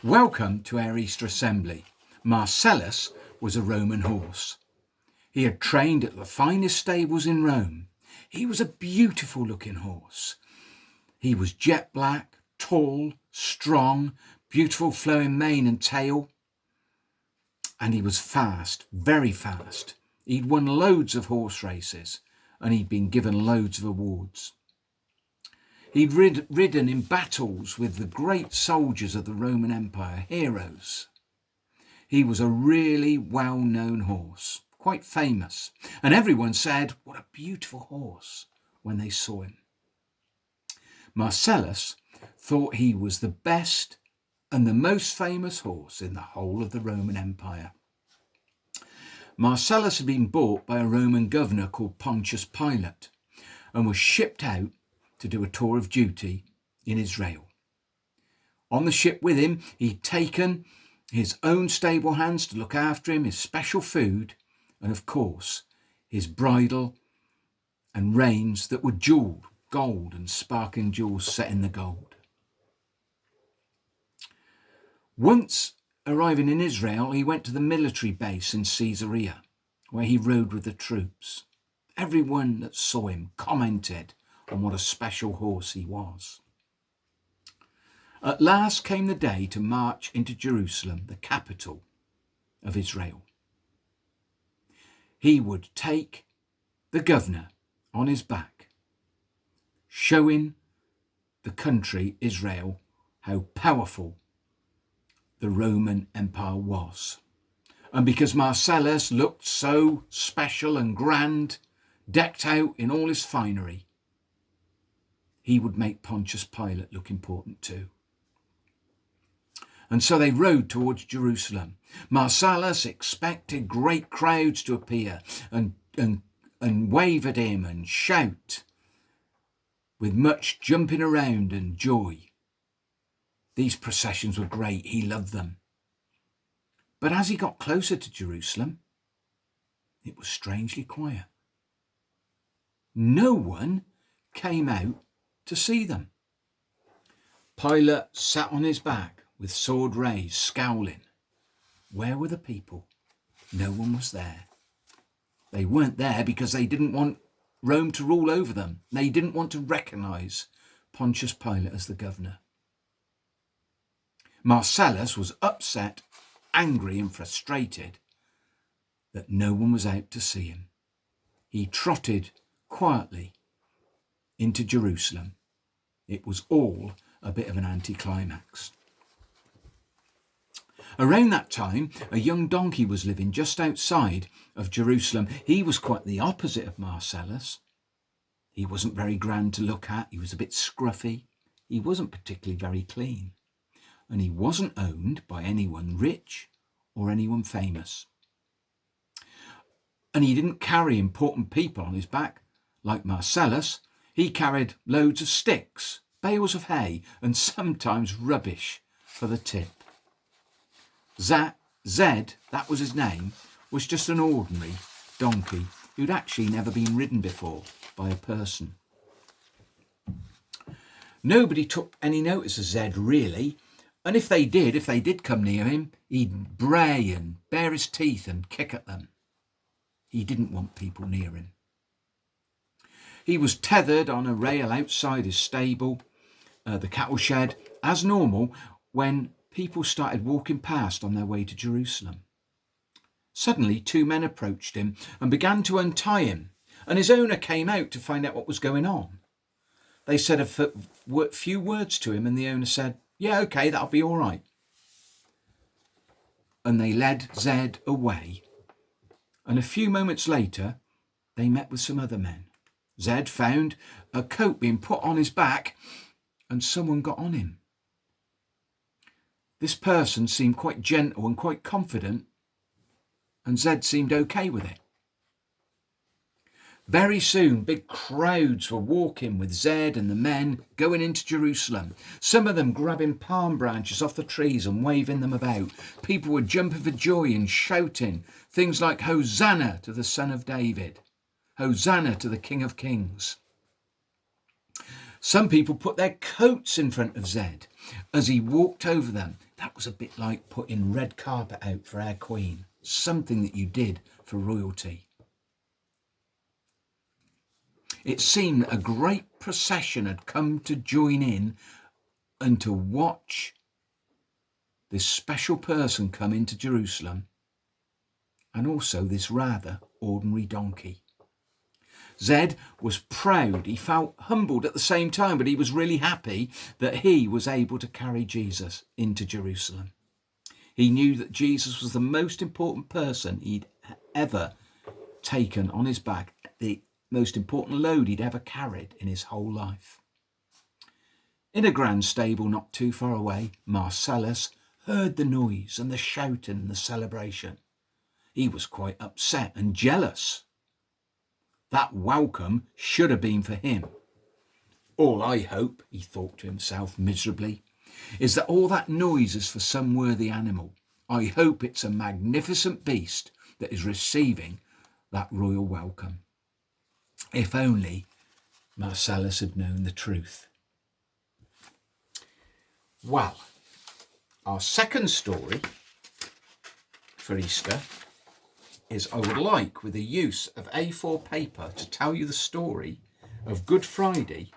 Welcome to our Easter Assembly. Marcellus was a Roman horse. He had trained at the finest stables in Rome. He was a beautiful looking horse. He was jet black, tall, strong, beautiful flowing mane and tail. And he was fast, very fast. He'd won loads of horse races and he'd been given loads of awards. He'd ridden in battles with the great soldiers of the Roman Empire, heroes. He was a really well-known horse, quite famous, and everyone said, "What a beautiful horse," when they saw him. Marcellus thought he was the best and the most famous horse in the whole of the Roman Empire. Marcellus had been bought by a Roman governor called Pontius Pilate and was shipped out to do a tour of duty in Israel. On the ship with him, he'd taken his own stable hands to look after him, his special food, and of course, his bridle and reins that were jewelled, gold and sparkling jewels set in the gold. Once arriving in Israel, he went to the military base in Caesarea, where he rode with the troops. Everyone that saw him commented on what a special horse he was. At last came the day to march into Jerusalem, the capital of Israel. He would take the governor on his back, showing the country, Israel, how powerful the Roman Empire was. And because Marcellus looked so special and grand, decked out in all his finery, he would make Pontius Pilate look important too. And so they rode towards Jerusalem. Marcellus expected great crowds to appear and wave at him and shout with much jumping around and joy. These processions were great. He loved them. But as he got closer to Jerusalem, it was strangely quiet. No one came out to see them. Pilate sat on his back with sword raised, scowling. Where were the people? No one was there. They weren't there because they didn't want Rome to rule over them. They didn't want to recognise Pontius Pilate as the governor. Marcellus was upset, angry and frustrated that no one was out to see him. He trotted quietly into Jerusalem. It was all a bit of an anticlimax. Around that time, a young donkey was living just outside of Jerusalem. He was quite the opposite of Marcellus. He wasn't very grand to look at. He was a bit scruffy. He wasn't particularly very clean. And he wasn't owned by anyone rich or anyone famous. And he didn't carry important people on his back like Marcellus. He carried loads of sticks, bales of hay, and sometimes rubbish for the tip. Zed, that was his name, was just an ordinary donkey who'd actually never been ridden before by a person. Nobody took any notice of Zed, really, and if they did come near him, he'd bray and bare his teeth and kick at them. He didn't want people near him. He was tethered on a rail outside his stable, the cattle shed, as normal when people started walking past on their way to Jerusalem. Suddenly, two men approached him and began to untie him, and his owner came out to find out what was going on. They said a few words to him, and the owner said, "Yeah, okay, that'll be all right." And they led Zed away. And a few moments later, they met with some other men. Zed found a coat being put on his back, and someone got on him. This person seemed quite gentle and quite confident, and Zed seemed okay with it. Very soon, big crowds were walking with Zed and the men going into Jerusalem. Some of them grabbing palm branches off the trees and waving them about. People were jumping for joy and shouting things like, "Hosanna to the Son of David. Hosanna to the King of Kings." Some people put their coats in front of Zed as he walked over them. That was a bit like putting red carpet out for our Queen, something that you did for royalty. It seemed a great procession had come to join in and to watch this special person come into Jerusalem, and also this rather ordinary donkey. Zed was proud. He felt humbled at the same time, but he was really happy that he was able to carry Jesus into Jerusalem. He knew that Jesus was the most important person he'd ever taken on his back, the most important load he'd ever carried in his whole life. In a grand stable not too far away, Marcellus heard the noise and the shouting and the celebration. He was quite upset and jealous. That welcome should have been for him. All I hope, he thought to himself miserably, is that all that noise is for some worthy animal. I hope it's a magnificent beast that is receiving that royal welcome. If only Marcellus had known the truth. Well, our second story for Easter is I would like, with the use of A4 paper, to tell you the story of Good Friday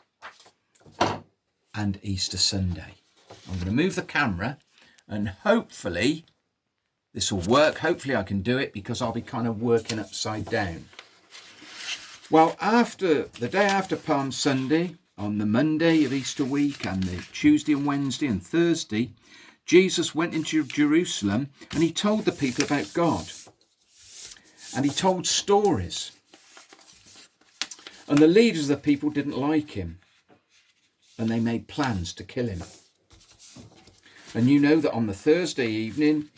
and Easter Sunday. I'm going to move the camera and hopefully this will work. Hopefully I can do it because I'll be kind of working upside down. Well, after the day after Palm Sunday, on the Monday of Easter week and the Tuesday and Wednesday and Thursday, Jesus went into Jerusalem and he told the people about God. And he told stories. And the leaders of the people didn't like him. And they made plans to kill him. And you know that on the Thursday evening,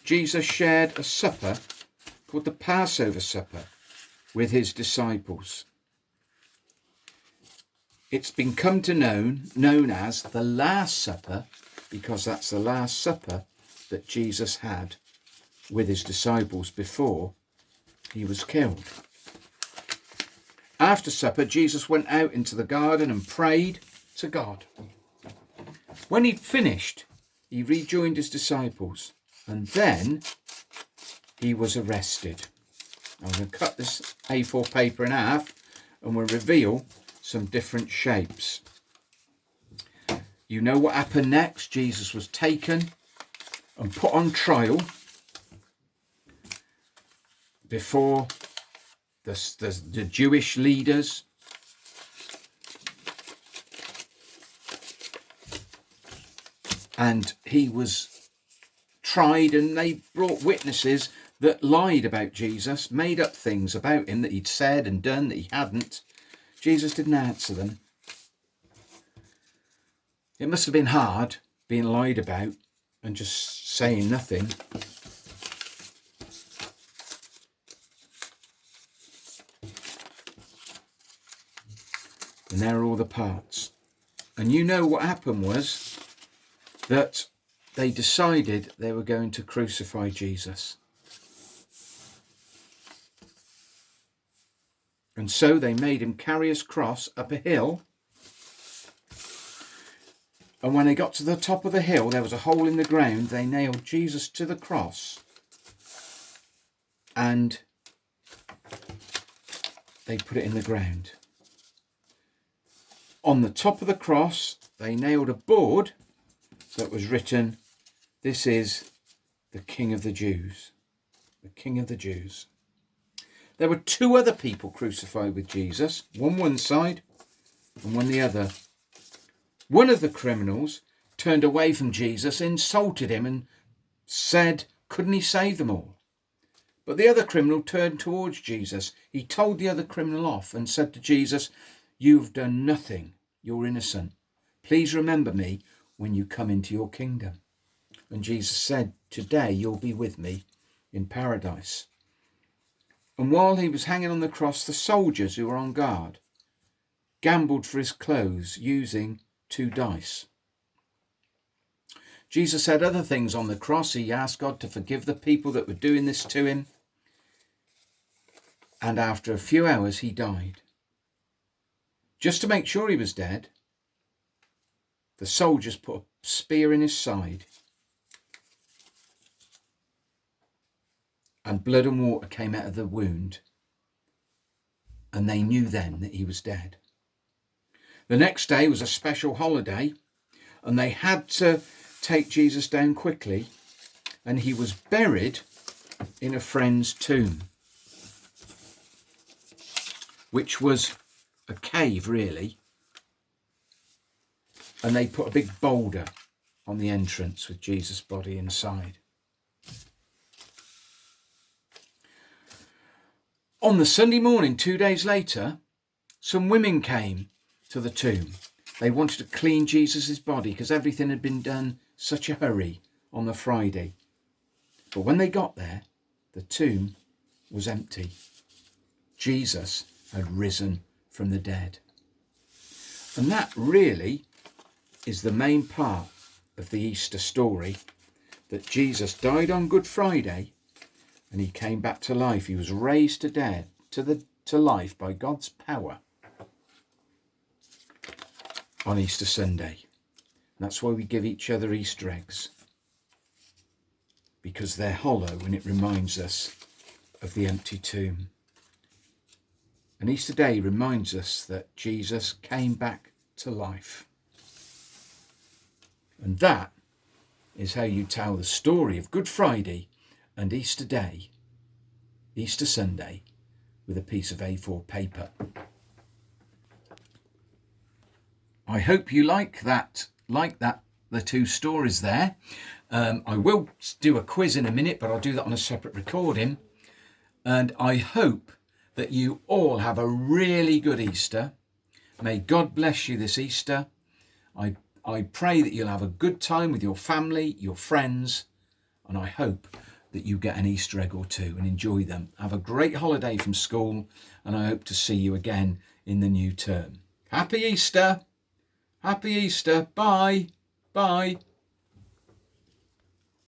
Jesus shared a supper called the Passover supper with his disciples. It's been come to known as the Last Supper, because that's the Last Supper that Jesus had with his disciples before he was killed. After supper, Jesus went out into the garden and prayed to God. When he'd finished, he rejoined his disciples, and then he was arrested. I'm going to cut this A4 paper in half and we'll reveal some different shapes. You know what happened next. Jesus was taken and put on trial before the Jewish leaders. And he was tried, and they brought witnesses that lied about Jesus, made up things about him that he'd said and done that he hadn't. Jesus didn't answer them. It must have been hard being lied about and just saying nothing. And there are all the parts. And you know what happened was that they decided they were going to crucify Jesus. And so they made him carry his cross up a hill. And when they got to the top of the hill, there was a hole in the ground. They nailed Jesus to the cross. And they put it in the ground. On the top of the cross, they nailed a board that was written, "This is the King of the Jews." The King of the Jews. There were two other people crucified with Jesus, one side and one the other. One of the criminals turned away from Jesus, insulted him and said, couldn't he save them all? But the other criminal turned towards Jesus. He told the other criminal off and said to Jesus, "You've done nothing. You're innocent. Please remember me when you come into your kingdom." And Jesus said, "Today you'll be with me in paradise." And while he was hanging on the cross, the soldiers who were on guard gambled for his clothes using 2 dice. Jesus said other things on the cross. He asked God to forgive the people that were doing this to him. And after a few hours, he died. Just to make sure he was dead, the soldiers put a spear in his side and blood and water came out of the wound, and they knew then that he was dead. The next day was a special holiday, and they had to take Jesus down quickly, and he was buried in a friend's tomb, which was a cave really, and they put a big boulder on the entrance with Jesus' body inside. On the Sunday morning, 2 days later, some women came to the tomb. They wanted to clean Jesus' body because everything had been done such a hurry on the Friday. But when they got there, the tomb was empty. Jesus had risen from the dead. And that really is the main part of the Easter story, that Jesus died on Good Friday and he came back to life. He was raised to life by God's power on Easter Sunday. And that's why we give each other Easter eggs, because they're hollow and it reminds us of the empty tomb. And Easter Day reminds us that Jesus came back to life. And that is how you tell the story of Good Friday and Easter Day, Easter Sunday, with a piece of A4 paper. I hope you like that, the two stories there. I will do a quiz in a minute, but I'll do that on a separate recording. And I hope that you all have a really good Easter. May God bless you this Easter. I pray that you'll have a good time with your family, your friends, and I hope that you get an Easter egg or two and enjoy them. Have a great holiday from school, and I hope to see you again in the new term. Happy Easter! Happy Easter! Bye! Bye!